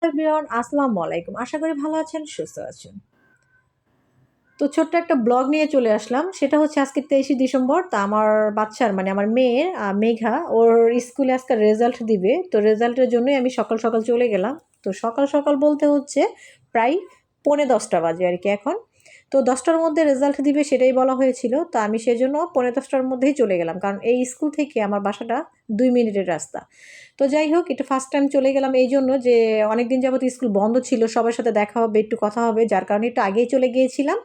Everyone, আসসালামু আলাইকুম। আশা করি ভালো আছেন, সুস্থ আছেন। তো ছোট্ট একটা ব্লগ নিয়ে চলে আসলাম। সেটা হচ্ছে আজকে 23শে ডিসেম্বর। তা আমার বাচ্চার মানে আমার মেয়ের মেঘা ওর স্কুলে আজকে রেজাল্ট দিবে। তো রেজাল্টের জন্যই আমি সকাল, সকাল চলে গেলাম। তো সকাল, সকাল বলতে হচ্ছে প্রায় 10:45 বাজে আরকি এখন। তো 10টার মধ্যে রেজাল্ট দিবে সেটাই বলা হয়েছিল। তো আমি সেজন্য 10:45টার মধ্যেই চলে গেলাম। কারণ এই স্কুল থেকে আমার বাসাটা 2 মিনিটের রাস্তা। তো যাই হোক, এটা ফার্স্ট টাইম চলে গেলাম এইজন্য যে অনেকদিন যাবত স্কুল বন্ধ ছিল। সবার সাথে দেখা হবে, একটু কথা হবে। যার কারণে একটু আগেই চলে গিয়েছিলাম।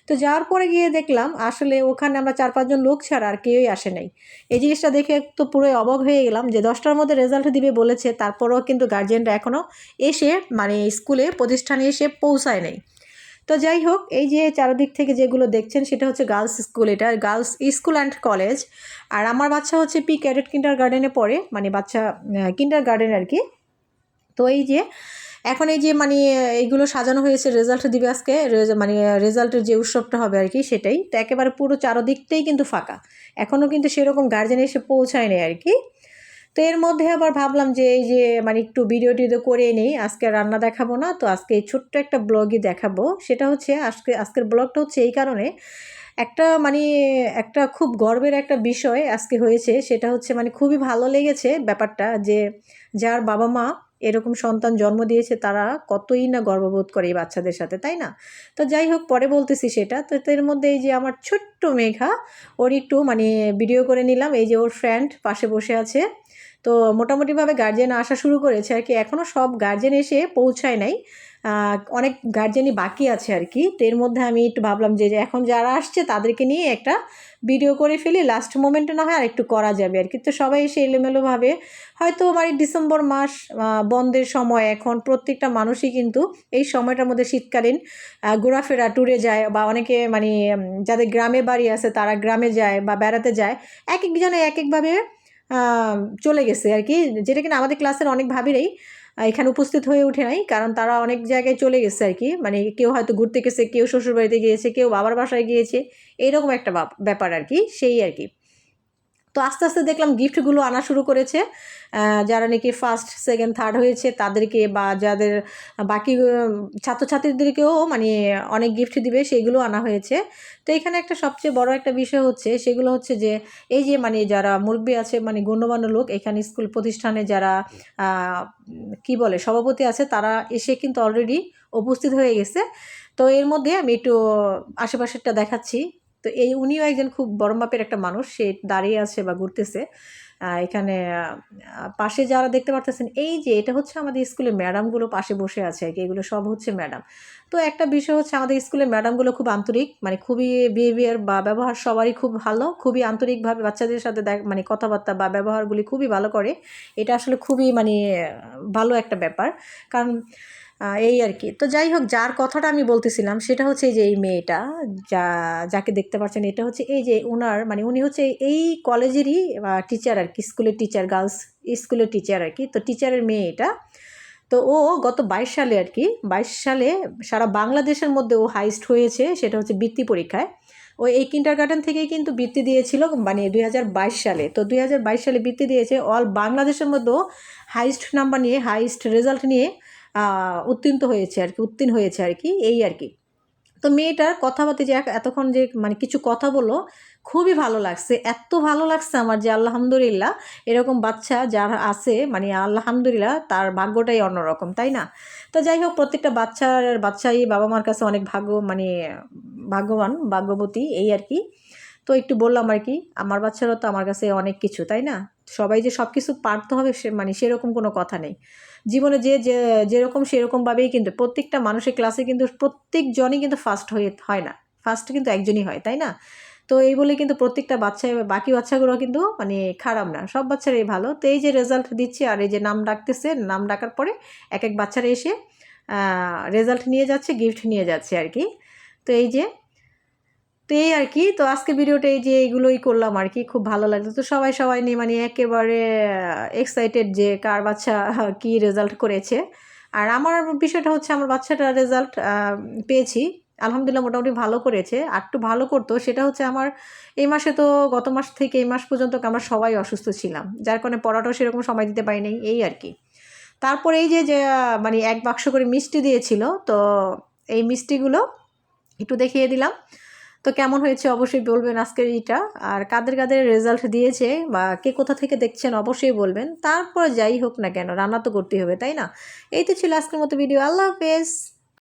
তো যাওয়ার পরে গিয়ে দেখলাম আসলে ওখানে আমরা 4-5 জন লোক ছাড়া আর কেউই আসে নাই। এই জিনিসটা দেখে তো পুরোই অবাক হয়ে গেলাম যে 10টার মধ্যে রেজাল্ট দিবে বলেছে, তারপরেও কিন্তু গার্জিয়ানরা এখনও এসে মানে স্কুলে প্রতিষ্ঠানে এসে পৌঁছায় নাই। তো যাই হোক, এই যে চারদিক থেকে যেগুলো দেখছেন সেটা হচ্ছে গার্লস স্কুল, এটা গার্লস স্কুল অ্যান্ড কলেজ। আর আমার বাচ্চা হচ্ছে পি ক্যাডেট কিন্ডার গার্ডেনে পড়ে, মানে বাচ্চা কিন্ডার গার্ডেন আর কি। তো এই যে এখন এই যে মানে এইগুলো সাজানো হয়েছে, রেজাল্ট দিবে আজকে, মানে রেজাল্টের যে উৎসবটা হবে আর কি সেটাই। তো একেবারে পুরো চারদিকটাই কিন্তু ফাঁকা, এখনও কিন্তু সেরকম গার্জেন এসে পৌঁছায় নেই আর কি। তো এর মধ্যে আবার ভাবলাম যে এই যে মানে একটু ভিডিও টিডিও করে নেই, আজকে রান্না দেখাবো না, তো আজকে এই ছোট্ট একটা ব্লগই দেখাবো। সেটা হচ্ছে আজকের ব্লগটা হচ্ছে এই কারণে একটা মানে একটা খুব গর্বের একটা বিষয় আজকে হয়েছে। সেটা হচ্ছে মানে খুবই ভালো লেগেছে ব্যাপারটা, যে যার বাবা মা এরকম সন্তান জন্ম দিয়েছে তারা কতই না গর্ববোধ করে এই বাচ্চাদের সাথে, তাই না? তো যাই হোক, পরে বলতেছি সেটা। তো এর মধ্যে এই যে আমার ছোট্ট মেঘা, ওর একটু মানে ভিডিও করে নিলাম। এই যে ওর ফ্রেন্ড পাশে বসে আছে। তো মোটামুটিভাবে গার্জেন আসা শুরু করেছে আর কি, এখনও সব গার্জেন এসে পৌঁছায় নাই। অনেক গার্জেনই বাকি আছে আর কি। তো এর মধ্যে আমি একটু ভাবলাম যে এখন যারা আসছে তাদেরকে নিয়ে একটা ভিডিও করে ফেলি, লাস্ট মোমেন্টে না হয় আর একটু করা যাবে আর কি। তো সবাই এসে এলোমেলোভাবে, হয়তো মানে ডিসেম্বর মাস বন্ধের সময়, এখন প্রত্যেকটা মানুষই কিন্তু এই সময়টার মধ্যে শীতকালীন ঘোরাফেরা ট্যুরে যায়, বা অনেকে মানে যাদের গ্রামে বাড়ি আছে তারা গ্রামে যায় বা বেড়াতে যায়। এক একজনে এক একভাবে চলে গেছে আর কি, যেটা কিনা আমাদের ক্লাসের অনেক ভাবিরাই এখানে উপস্থিত হয়ে ওঠে নাই, কারণ তারা অনেক জায়গায় চলে গেছে আর কি। মানে কেউ হয়তো ঘুরতে গেছে, কেউ শ্বশুরবাড়িতে গিয়েছে, কেউ বাবার বাসায় গিয়েছে, এইরকম একটা ব্যাপার আর কি, সেই আর কি। তো আস্তে আস্তে দেখলাম গিফটগুলো আনা শুরু করেছে, যারা নাকি ফার্স্ট সেকেন্ড থার্ড হয়েছে তাদেরকে, বা যাদের বাকি ছাত্রছাত্রীদেরকেও মানে অনেক গিফট দিবে সেইগুলো আনা হয়েছে। তো এখানে একটা সবচেয়ে বড় একটা বিষয় হচ্ছে, সেগুলো হচ্ছে যে এই যে মানে যারা মুরব্বী আছে, মানে গণ্যমান্য লোক এখানে স্কুল প্রতিষ্ঠানে যারা কি বলে সভাপতি আছে, তারা এসে কিন্তু অলরেডি উপস্থিত হয়ে গেছে। তো এর মধ্যে আমি একটু আশেপাশেরটা দেখাচ্ছি। তো এই উনিও একজন খুব বড় মাপের একটা মানুষ, সে দাঁড়িয়ে আছে বা ঘুরতেছে এখানে। পাশে যারা দেখতে পারতেছেন, এই যে এটা হচ্ছে আমাদের স্কুলের ম্যাডামগুলো পাশে বসে আছে আর কি, এগুলো সব হচ্ছে ম্যাডাম। তো একটা বিষয় হচ্ছে, আমাদের স্কুলের ম্যাডামগুলো খুব আন্তরিক, মানে খুবই বিহেভিয়ার বা ব্যবহার সবারই খুব ভালো, খুবই আন্তরিকভাবে বাচ্চাদের সাথে মানে কথাবার্তা বা ব্যবহারগুলি খুবই ভালো করে। এটা আসলে খুবই মানে ভালো একটা ব্যাপার, কারণ এই আর কি। তো যাই হোক, যার কথাটা আমি বলতেছিলাম সেটা হচ্ছে এই যে এই মেয়েটা, যা যাকে দেখতে পাচ্ছেন, এটা হচ্ছে এই যে ওনার মানে উনি হচ্ছে এই কলেজেরই টিচার আর কি, স্কুলের টিচার, গার্লস স্কুলের টিচার আর কি। তো টিচারের মেয়ে এটা। তো ও গত 22 সালে আর কি, 22 সালে সারা বাংলাদেশের মধ্যে ও হাইস্ট হয়েছে, সেটা হচ্ছে বৃত্তি পরীক্ষায়। ও এই কিন্ডার গার্ডেন থেকেই কিন্তু বৃত্তি দিয়েছিল, মানে 2022 সালে। তো 2022 সালে বৃত্তি দিয়েছে, অল বাংলাদেশের মধ্যেও হাইস্ট নাম্বার নিয়ে, হাইস্ট রেজাল্ট নিয়ে উত্তীর্ণ হয়েছে আর কি, এই আর কি। তো মেয়েটার কথাবার্তা যে এতক্ষণ যে মানে কিছু কথা বললো, খুবই ভালো লাগছে, এত ভালো লাগছে আমার যে আলহামদুলিল্লাহ, এরকম বাচ্চা যারা আছে মানে আলহামদুলিল্লাহ, তার ভাগ্যটাই অন্যরকম, তাই না? তো যাই হোক, প্রত্যেকটা বাচ্চাই বাবা মার কাছে অনেক মানে ভাগ্যবান, ভাগ্যবতী, এই আর কি। তো একটু বললাম আর কি, আমার বাচ্চারও তো আমার কাছে অনেক কিছু, তাই না? সবাই যে সব কিছু পারতে হবে মানে সেরকম কোনো কথা নেই। জীবনে যেরকম সেরকমভাবেই কিন্তু প্রত্যেকটা মানুষের ক্লাসে কিন্তু প্রত্যেকজনই কিন্তু ফার্স্ট হয় না, ফার্স্ট কিন্তু একজনই হয়, তাই না? তো এই বলে কিন্তু প্রত্যেকটা বাচ্চা, বাকি বাচ্চাগুলো কিন্তু মানে খারাপ না, সব বাচ্চারাই ভালো। তো এই যে রেজাল্ট দিচ্ছে আর এই যে নাম ডাকতেছে, নাম ডাকার পরে এক এক বাচ্চারা এসে রেজাল্ট নিয়ে যাচ্ছে, গিফট নিয়ে যাচ্ছে আর কি। তো এই যে, তো এই আর কি। তো আজকে ভিডিওটা এই যে এইগুলোই করলাম আর কি, খুব ভালো লাগলো। তো সবাই নিয়ে মানে একেবারে এক্সাইটেড যে কার বাচ্চা কি রেজাল্ট করেছে। আর আমার বিষয়টা হচ্ছে, আমার বাচ্চাটা রেজাল্ট পেয়েছি আলহামদুলিল্লাহ, মোটামুটি ভালো করেছে। আর একটু ভালো করতো, সেটা হচ্ছে আমার এই মাসে তো গত মাস থেকে এই মাস পর্যন্ত আমরা সবাই অসুস্থ ছিলাম, যার কারণে পড়াটাও সেরকম সময় দিতে পারি নাই, এই আর কি। তারপর এই যে যে মানে এক বাক্স করে মিষ্টি দিয়েছিল, তো এই মিষ্টিগুলো একটু দেখিয়ে দিলাম। তো কেমন হয়েছে অবশ্যই বলবেন আজকের এইটা, আর কাদের কাদের রেজাল্ট দিয়েছে বা কে কোথা থেকে দেখছেন অবশ্যই বলবেন। তারপর যাই হোক না কেন রান্না তো করতেই হবে, তাই না? এই তো ছিল আজকের মতো ভিডিও। আল্লাহ হাফেজ।